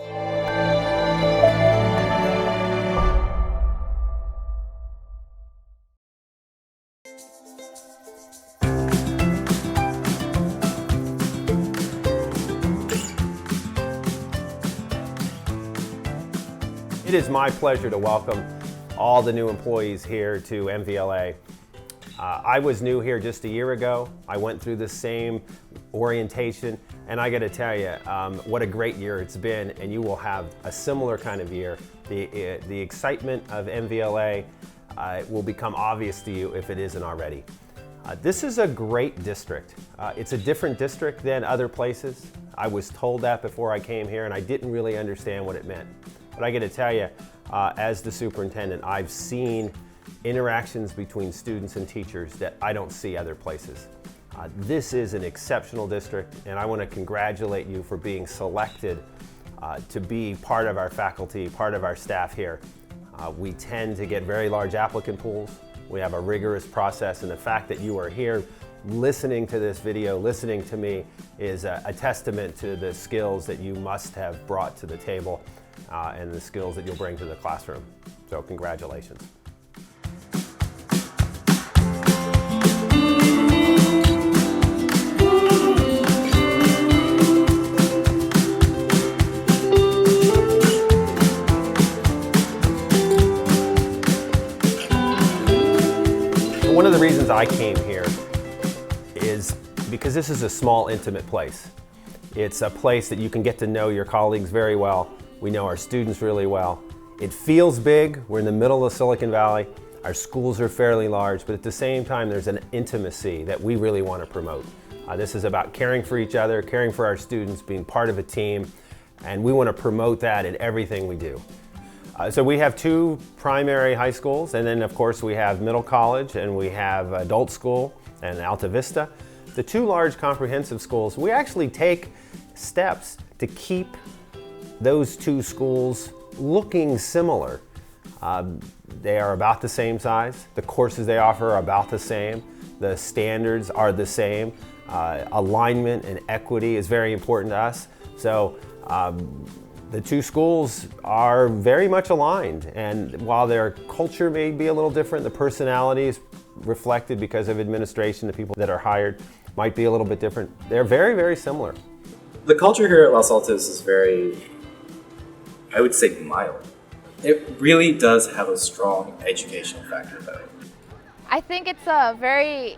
It is my pleasure to welcome all the new employees here to MVLA. I was new here just a year ago. I went through the same orientation, and I got to tell you, what a great year it's been, and you will have a similar kind of year. The excitement of MVLA will become obvious to you if it isn't already. This is a great district. It's a different district than other places. I was told that before I came here, and I didn't really understand what it meant. But I got to tell you, as the superintendent, I've seen interactions between students and teachers that I don't see other places. This is an exceptional district, and I want to congratulate you for being selected to be part of our faculty, part of our staff here. We tend to get very large applicant pools. We have a rigorous process, and the fact that you are here listening to this video, listening to me, is a testament to the skills that you must have brought to the table and the skills that you'll bring to the classroom. So congratulations. One of the reasons I came here is because this is a small, intimate place. It's a place that you can get to know your colleagues very well. We know our students really well. It feels big. We're in the middle of Silicon Valley. Our schools are fairly large, but at the same time, there's an intimacy that we really want to promote. This is about caring for each other, caring for our students, being part of a team, and we want to promote that in everything we do. So we have two primary high schools, and then of course we have middle college, and we have adult school and Alta Vista. The two large comprehensive schools, we actually take steps to keep those two schools looking similar. They are about the same size. The courses they offer are about the same. The standards are the same. Alignment and equity is very important to us. So the two schools are very much aligned, and while their culture may be a little different, the personalities reflected because of administration, the people that are hired might be a little bit different. They're very, very similar. The culture here at Los Altos is very, I would say, mild. It really does have a strong educational factor about it. I think it's a very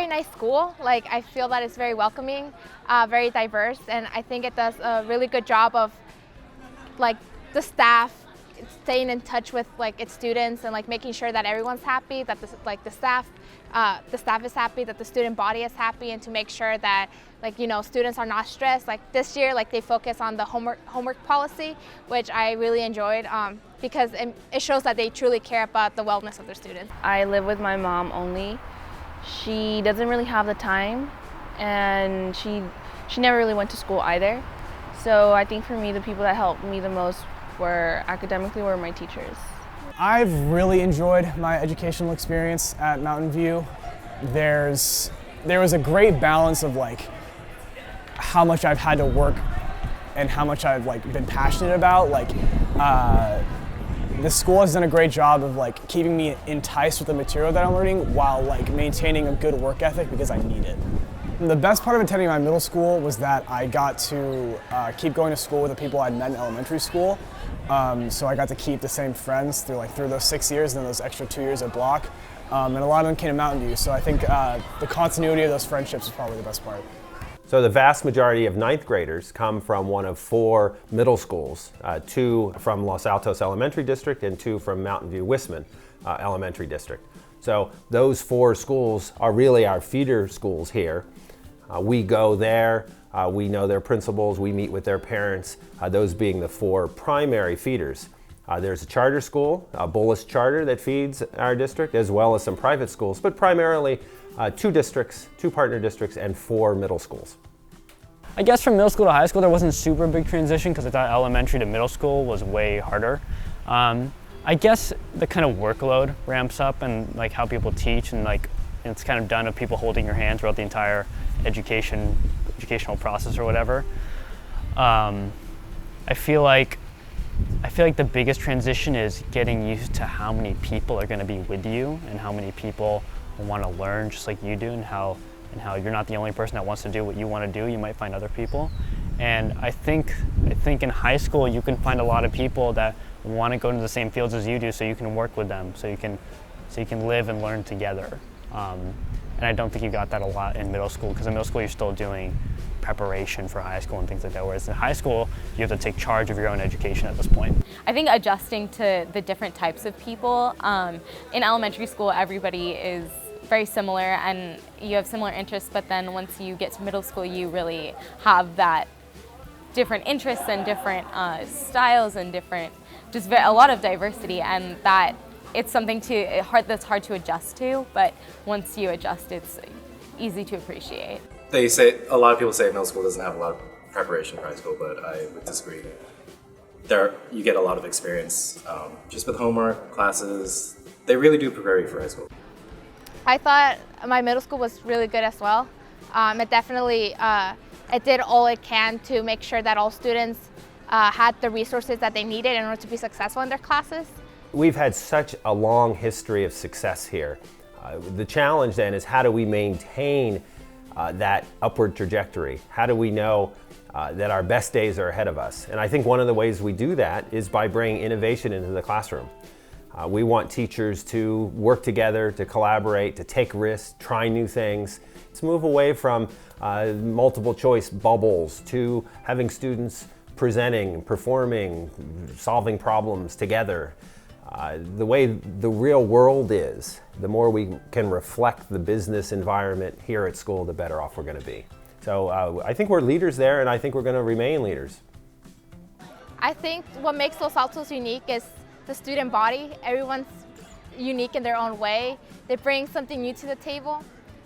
nice school. Like, I feel that it's very welcoming, very diverse, and I think it does a really good job of like the staff staying in touch with like its students and like making sure that everyone's happy, that the staff is happy, that the student body is happy, and to make sure that students are not stressed. Like this year, like they focus on the homework policy, which I really enjoyed because it shows that they truly care about the wellness of their students. I live with my mom only. She doesn't really have the time, and she never really went to school either. So I think for me, the people that helped me the most academically were my teachers. I've really enjoyed my educational experience at Mountain View. There was a great balance of like how much I've had to work and how much I've been passionate about. The school has done a great job of keeping me enticed with the material that I'm learning while maintaining a good work ethic because I need it. The best part of attending my middle school was that I got to keep going to school with the people I'd met in elementary school. So I got to keep the same friends through those 6 years and then those extra 2 years at Block. And a lot of them came to Mountain View. So I think the continuity of those friendships is probably the best part. So the vast majority of ninth graders come from one of 4 middle schools, 2 from Los Altos Elementary District and 2 from Mountain View Wisman Elementary District. So those 4 schools are really our feeder schools here. We go there, we know their principals, we meet with their parents, those being the 4 primary feeders. There's a charter school, Bullis Charter, that feeds our district, as well as some private schools, but primarily 2 districts, 2 partner districts, and 4 middle schools. I guess from middle school to high school, there wasn't a super big transition because I thought elementary to middle school was way harder. I guess the kind of workload ramps up and how people teach, and it's kind of done of people holding your hand throughout the entire educational process or whatever. I feel like the biggest transition is getting used to how many people are going to be with you and how many people want to learn just like you do, and how you're not the only person that wants to do what you want to do. You might find other people. And I think in high school you can find a lot of people that want to go into the same fields as you do, so you can work with them, so you can live and learn together. And I don't think you got that a lot in middle school, because in middle school you're still doing preparation for high school and things like that, whereas in high school you have to take charge of your own education at this point. I think adjusting to the different types of people. In elementary school, everybody is very similar and you have similar interests, but then once you get to middle school, you really have that different interests and different styles and different, just a lot of diversity, and that it's something that's hard to adjust to, but once you adjust, it's easy to appreciate. A lot of people say middle school doesn't have a lot of preparation for high school, but I would disagree. You get a lot of experience just with homework, classes. They really do prepare you for high school. I thought my middle school was really good as well. It definitely it did all it can to make sure that all students had the resources that they needed in order to be successful in their classes. We've had such a long history of success here. The challenge then is, how do we maintain that upward trajectory? How do we know that our best days are ahead of us? And I think one of the ways we do that is by bringing innovation into the classroom. We want teachers to work together, to collaborate, to take risks, try new things. Let's move away from multiple choice bubbles to having students presenting, performing, solving problems together. The way the real world is, the more we can reflect the business environment here at school, the better off we're going to be. So I think we're leaders there, and I think we're going to remain leaders. I think what makes Los Altos unique is the student body. Everyone's unique in their own way. They bring something new to the table.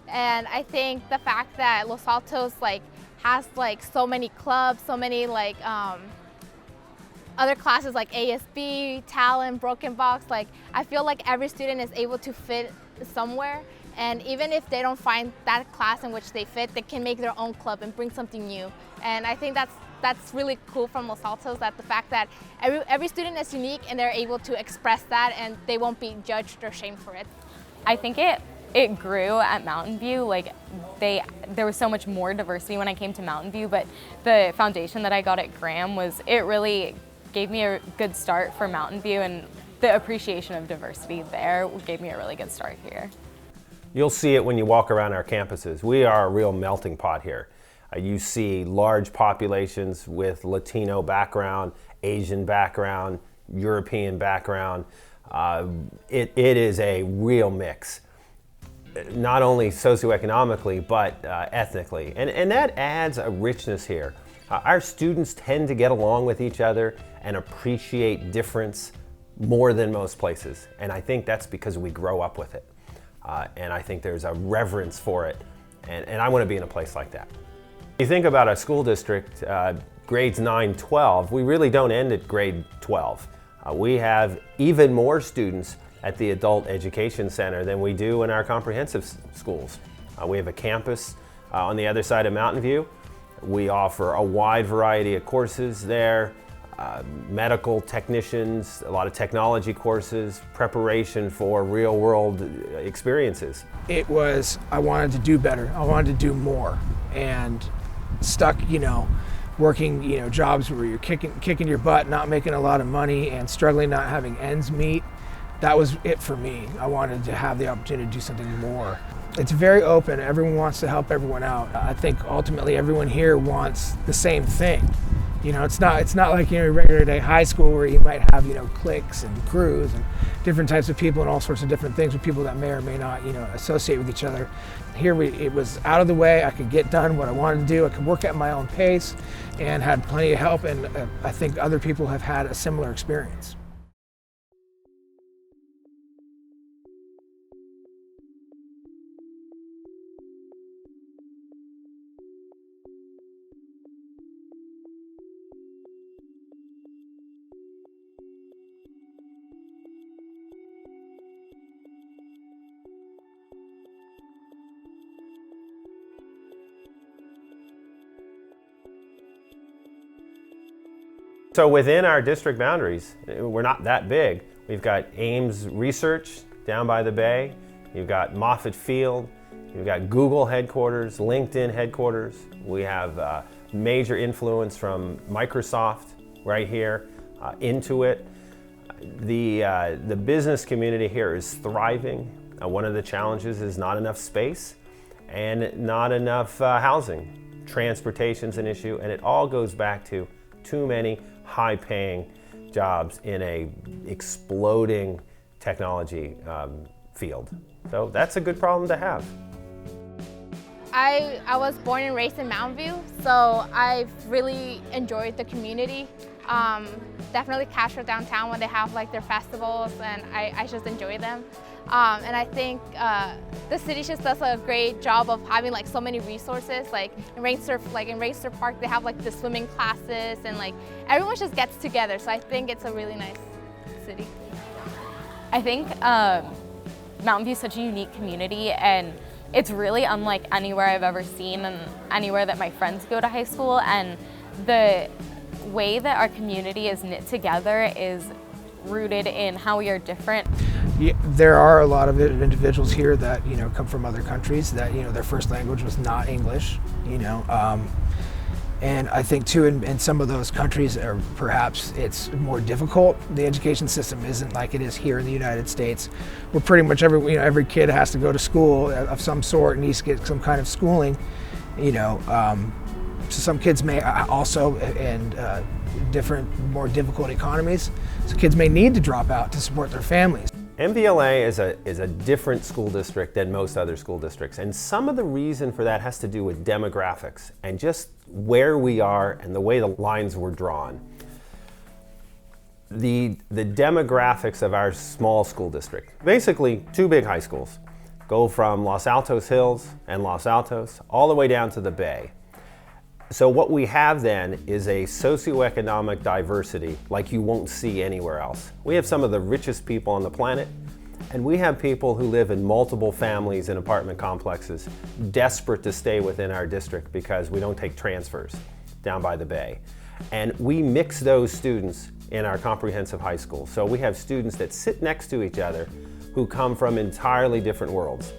And I think the fact that Los Altos has so many clubs, so many other classes like ASB, talent, broken box, I feel like every student is able to fit somewhere, and even if they don't find that class in which they fit, they can make their own club and bring something new. And I think that's really cool from Los Altos, that the fact that every student is unique and they're able to express that and they won't be judged or shamed for it. I think it grew at Mountain View. There was so much more diversity when I came to Mountain View, but the foundation that I got at Graham it really gave me a good start for Mountain View, and the appreciation of diversity there gave me a really good start here. You'll see it when you walk around our campuses. We are a real melting pot here. You see large populations with Latino background, Asian background, European background. It is a real mix, not only socioeconomically, but ethnically. And that adds a richness here. Our students tend to get along with each other and appreciate difference more than most places. And I think that's because we grow up with it. And I think there's a reverence for it. And I want to be in a place like that. You think about a school district, grades 9-12, we really don't end at grade 12. We have even more students at the Adult Education Center than we do in our comprehensive schools. We have a campus on the other side of Mountain View. We offer a wide variety of courses there, medical technicians, a lot of technology courses, preparation for real world experiences. It was, I wanted to do better, I wanted to do more, and stuck, working, jobs where you're kicking your butt, not making a lot of money and struggling, not having ends meet. That was it for me. I wanted to have the opportunity to do something more. It's very open. Everyone wants to help everyone out. I think ultimately everyone here wants the same thing. It's not like regular day high school where you might have cliques and crews and different types of people and all sorts of different things with people that may or may not associate with each other. Here it was out of the way. I could get done what I wanted to do. I could work at my own pace and had plenty of help. And I think other people have had a similar experience. So within our district boundaries, we're not that big. We've got Ames Research down by the bay. You've got Moffett Field. You've got Google headquarters, LinkedIn headquarters. We have major influence from Microsoft right here, Intuit. The business community here is thriving. One of the challenges is not enough space and not enough housing. Transportation's an issue, and it all goes back to too many high-paying jobs in a exploding technology field. So that's a good problem to have. I was born and raised in Mountain View, so I've really enjoyed the community. Definitely Castro downtown when they have like their festivals, and I just enjoy them. And I think the city just does a great job of having like so many resources. Like in Racer Park, they have like the swimming classes, and like everyone just gets together. So I think it's a really nice city. I think Mountain View is such a unique community, and it's really unlike anywhere I've ever seen and anywhere that my friends go to high school. And the way that our community is knit together is rooted in how we are different. Yeah, there are a lot of individuals here that come from other countries that their first language was not English, and I think too in some of those countries, or perhaps it's more difficult. The education system isn't like it is here in the United States, where pretty much every kid has to go to school of some sort and needs to get some kind of schooling. So some kids may also, in different, more difficult economies, so kids may need to drop out to support their families. MVLA is a different school district than most other school districts, and some of the reason for that has to do with demographics and just where we are and the way the lines were drawn. The demographics of our small school district, basically two big high schools, go from Los Altos Hills and Los Altos all the way down to the Bay. So what we have then is a socioeconomic diversity like you won't see anywhere else. We have some of the richest people on the planet, and we have people who live in multiple families in apartment complexes, desperate to stay within our district because we don't take transfers down by the bay. And we mix those students in our comprehensive high school. So we have students that sit next to each other who come from entirely different worlds.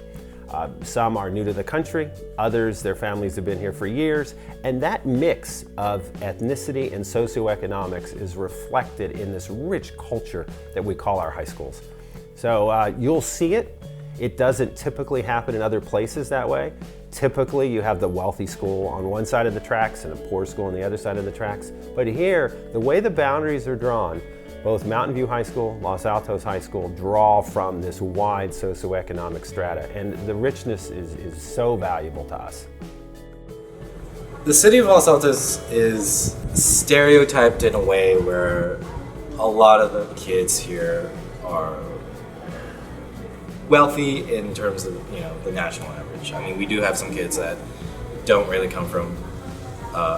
Some are new to the country, others, their families have been here for years, and that mix of ethnicity and socioeconomics is reflected in this rich culture that we call our high schools. So you'll see it. It doesn't typically happen in other places that way. Typically, you have the wealthy school on one side of the tracks and a poor school on the other side of the tracks. But here, the way the boundaries are drawn, both Mountain View High School, Los Altos High School draw from this wide socioeconomic strata, and the richness is so valuable to us. The city of Los Altos is stereotyped in a way where a lot of the kids here are wealthy in terms of the national average. I mean, we do have some kids that don't really come from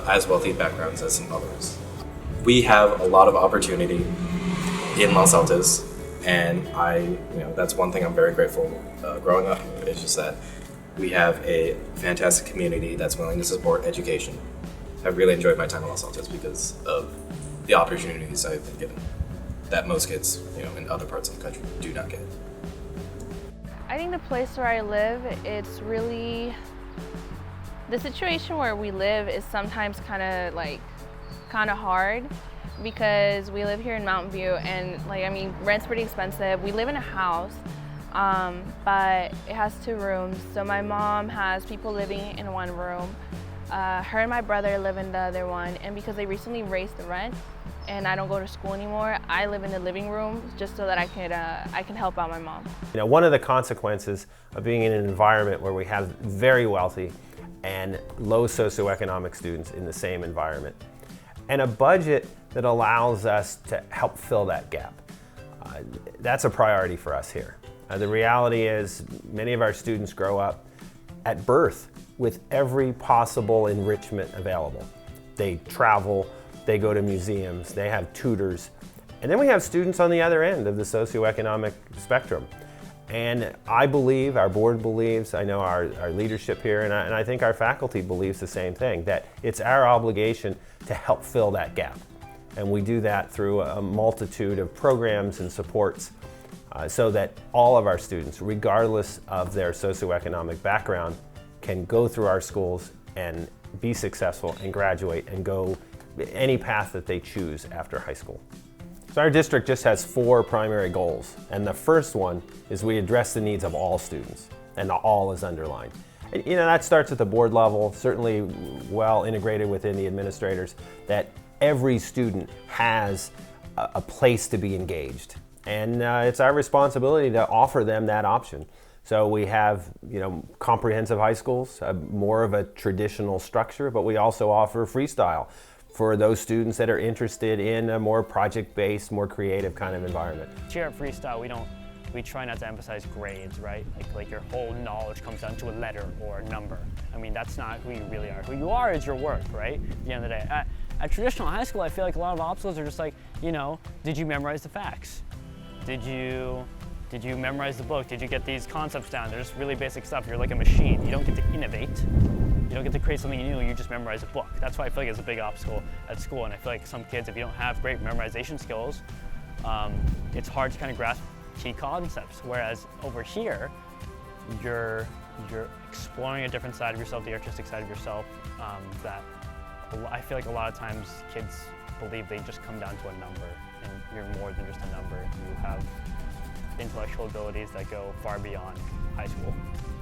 as wealthy backgrounds as some others. We have a lot of opportunity in Los Altos, and that's one thing I'm very grateful growing up. It's just that we have a fantastic community that's willing to support education. I've really enjoyed my time in Los Altos because of the opportunities I've been given that most kids, in other parts of the country do not get. I think the place where I live, it's really, the situation where we live is sometimes kind of hard because we live here in Mountain View, and rent's pretty expensive. We live in a house, but it has 2 rooms. So my mom has people living in one room. Her and my brother live in the other one, and because they recently raised the rent and I don't go to school anymore, I live in the living room just so that I can help out my mom. One of the consequences of being in an environment where we have very wealthy and low socioeconomic students in the same environment, and a budget that allows us to help fill that gap. That's a priority for us here. The reality is many of our students grow up at birth with every possible enrichment available. They travel, they go to museums, they have tutors, and then we have students on the other end of the socioeconomic spectrum. And I believe, our board believes, I know our leadership here, and I think our faculty believes the same thing, that it's our obligation to help fill that gap. And we do that through a multitude of programs and supports so that all of our students, regardless of their socioeconomic background, can go through our schools and be successful and graduate and go any path that they choose after high school. So our district just has 4 primary goals, and the first one is we address the needs of all students, and the all is underlined. And, that starts at the board level, certainly well integrated within the administrators, that every student has a place to be engaged, and it's our responsibility to offer them that option. So we have, comprehensive high schools, more of a traditional structure, but we also offer freestyle for those students that are interested in a more project-based, more creative kind of environment. Here at Freestyle, we try not to emphasize grades, right? Like your whole knowledge comes down to a letter or a number. I mean, that's not who you really are. Who you are is your work, right? At the end of the day. At traditional high school, I feel like a lot of obstacles are just like, did you memorize the facts? Did you memorize the book? Did you get these concepts down? They're just really basic stuff. You're like a machine. You don't get to innovate. You don't get to create something new, you just memorize a book. That's why I feel like it's a big obstacle at school. And I feel like some kids, if you don't have great memorization skills, it's hard to kind of grasp key concepts. Whereas over here, you're exploring a different side of yourself, the artistic side of yourself, that I feel like a lot of times kids believe they just come down to a number, and you're more than just a number. You have intellectual abilities that go far beyond high school.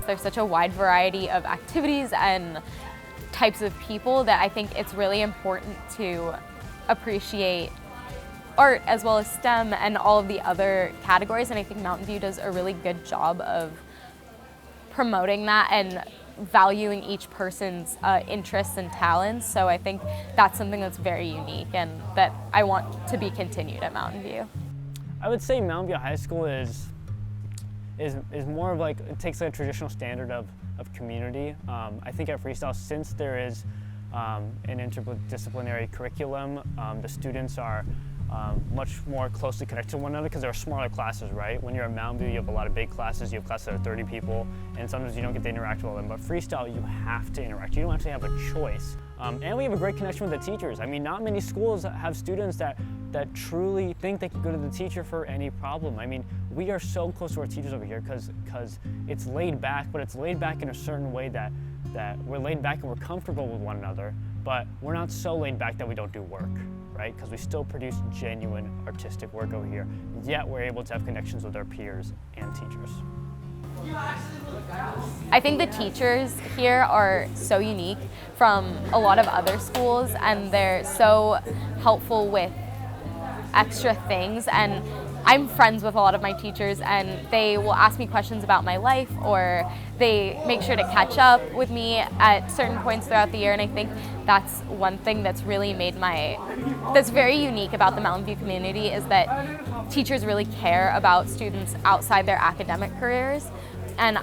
There's such a wide variety of activities and types of people that I think it's really important to appreciate art as well as STEM and all of the other categories, and I think Mountain View does a really good job of promoting that and valuing each person's interests and talents. So I think that's something that's very unique and that I want to be continued at Mountain View. I would say Mountain View High School is more of like, it takes like a traditional standard of community. I think at Freestyle, since there is an interdisciplinary curriculum, the students are much more closely connected to one another because there are smaller classes, right? When you're at Mountain View, you have a lot of big classes, you have classes that are 30 people, and sometimes you don't get to interact with all of them. But Freestyle, you have to interact. You don't actually have a choice. And we have a great connection with the teachers. I mean, not many schools have students that truly think they can go to the teacher for any problem. I mean, we are so close to our teachers over here because it's laid back, but it's laid back in a certain way that we're laid back and we're comfortable with one another, but we're not so laid back that we don't do work, right? Because we still produce genuine artistic work over here, yet we're able to have connections with our peers and teachers. I think the teachers here are so unique from a lot of other schools, and they're so helpful with extra things, and I'm friends with a lot of my teachers, and they will ask me questions about my life, or they make sure to catch up with me at certain points throughout the year. And I think that's one thing that's really that's very unique about the Mountain View community, is that teachers really care about students outside their academic careers. And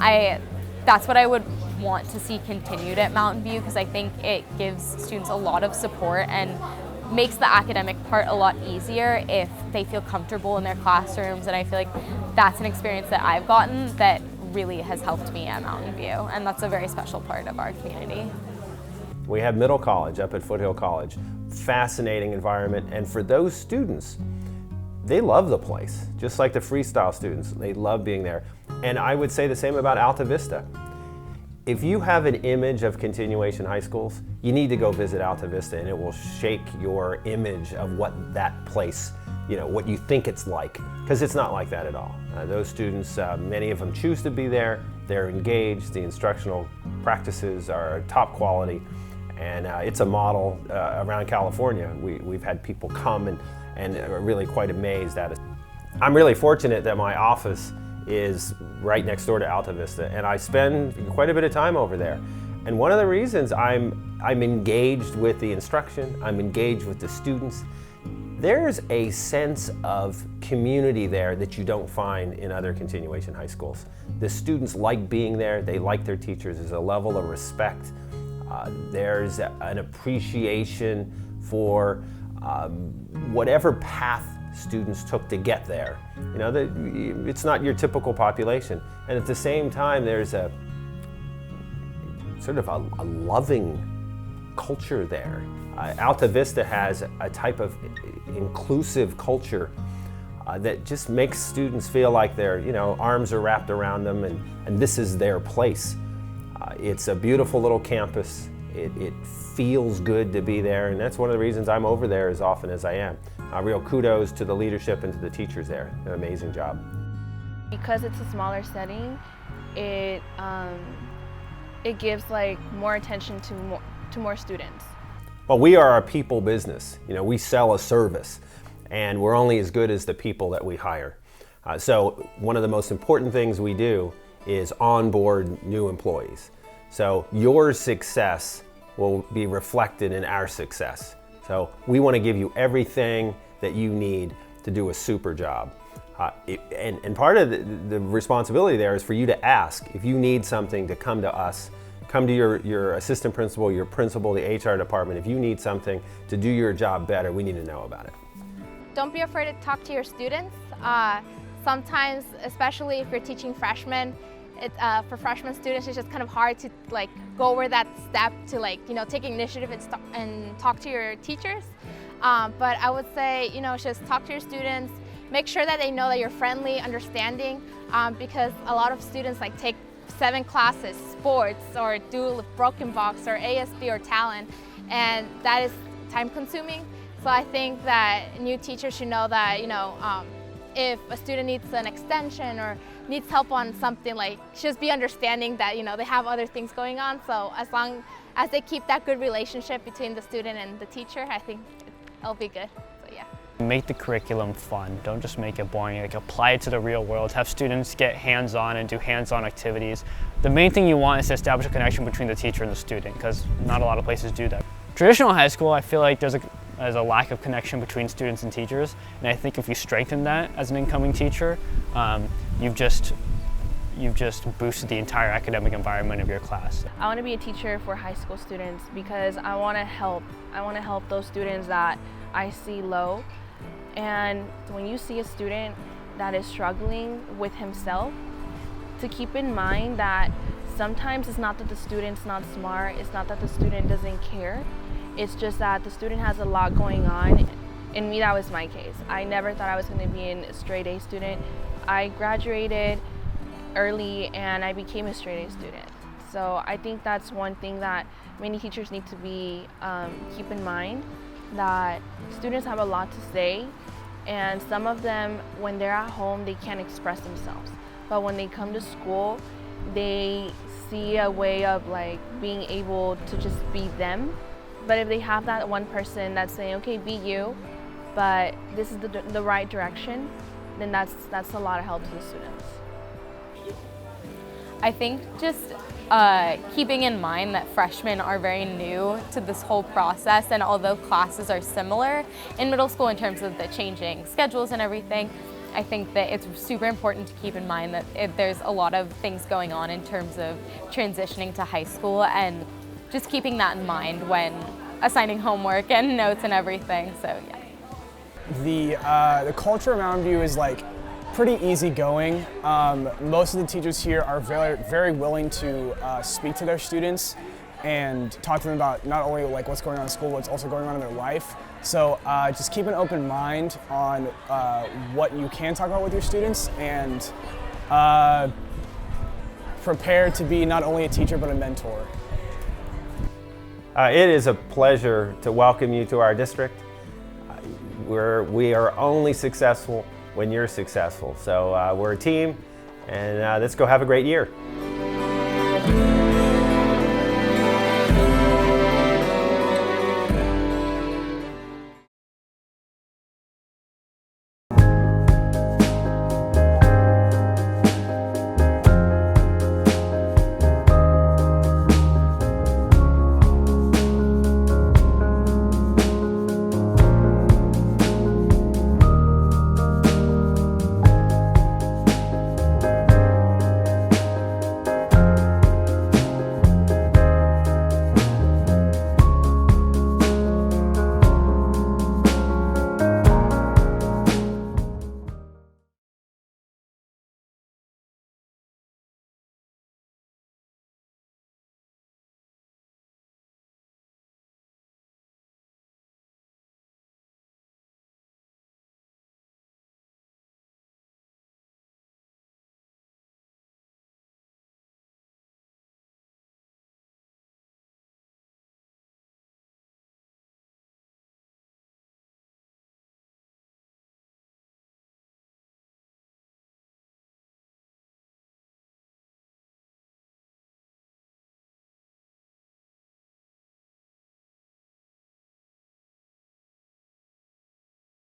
that's what I would want to see continued at Mountain View, because I think it gives students a lot of support and makes the academic part a lot easier if they feel comfortable in their classrooms. And I feel like that's an experience that I've gotten that really has helped me at Mountain View, and that's a very special part of our community. We have Middle College up at Foothill College. Fascinating environment, and for those students, they love the place, just like the Freestyle students. They love being there. And I would say the same about Alta Vista. If you have an image of continuation high schools, you need to go visit Alta Vista, and it will shake your image of what that place, what you think it's like, because it's not like that at all. Those students, many of them choose to be there, they're engaged, the instructional practices are top quality, and it's a model around California. We've had people come and are really quite amazed at it. I'm really fortunate that my office is right next door to Alta Vista, and I spend quite a bit of time over there. And one of the reasons I'm engaged with the instruction, I'm engaged with the students, there's a sense of community there that you don't find in other continuation high schools. The students like being there, they like their teachers, there's a level of respect, there's an appreciation for whatever path students took to get there. It's not your typical population. And at the same time, there's a sort of a loving culture there. Alta Vista has a type of inclusive culture that just makes students feel like their arms are wrapped around them and this is their place. It's a beautiful little campus. It feels good to be there, and that's one of the reasons I'm over there as often as I am. Real kudos to the leadership and to the teachers there. An amazing job. Because it's a smaller setting, it gives like more attention to more students. Well, we are a people business. We sell a service, and we're only as good as the people that we hire. So one of the most important things we do is onboard new employees. So your success will be reflected in our success. So we want to give you everything that you need to do a super job. And part of the responsibility there is for you to ask. If you need something, to come to us. Come to your assistant principal, your principal, the HR department. If you need something to do your job better, we need to know about it. Don't be afraid to talk to your students. Sometimes, especially if you're teaching freshmen, for freshman students, it's just kind of hard to go over that step to take initiative and talk to your teachers. But I would say just talk to your students. Make sure that they know that you're friendly, understanding, because a lot of students take 7 classes, sports, or do broken box or ASB or talent, and that is time consuming. So I think that new teachers should know that if a student needs an extension or needs help on something, just be understanding that they have other things going on. So as long as they keep that good relationship between the student and the teacher, I think it'll be good. So yeah. Make the curriculum fun. Don't just make it boring. Apply it to the real world. Have students get hands-on and do hands-on activities. The main thing you want is to establish a connection between the teacher and the student, because not a lot of places do that. Traditional high school, I feel like there's a lack of connection between students and teachers, and I think if you strengthen that as an incoming teacher, you've just boosted the entire academic environment of your class. I want to be a teacher for high school students because I want to help those students that I see low. And when you see a student that is struggling with himself, to keep in mind that sometimes it's not that the student's not smart, it's not that the student doesn't care, it's just that the student has a lot going on. In me, that was my case. I never thought I was going to be a straight A student. I graduated early and I became a straight A student. So I think that's one thing that many teachers need to keep in mind, that students have a lot to say, and some of them, when they're at home, they can't express themselves. But when they come to school, they see a way of being able to just be them. But if they have that one person that's saying, okay, be you, but this is the right direction, then that's a lot of help to the students. I think just keeping in mind that freshmen are very new to this whole process, and although classes are similar in middle school in terms of the changing schedules and everything, I think that it's super important to keep in mind that there's a lot of things going on in terms of transitioning to high school, and just keeping that in mind when assigning homework and notes and everything, so yeah. The culture of Mountain View is pretty easygoing. Most of the teachers here are very, very willing to speak to their students and talk to them about not only what's going on in school, what's also going on in their life. So just keep an open mind on what you can talk about with your students, and prepare to be not only a teacher but a mentor. It is a pleasure to welcome you to our district. We are only successful when you're successful. So we're a team, and let's go have a great year.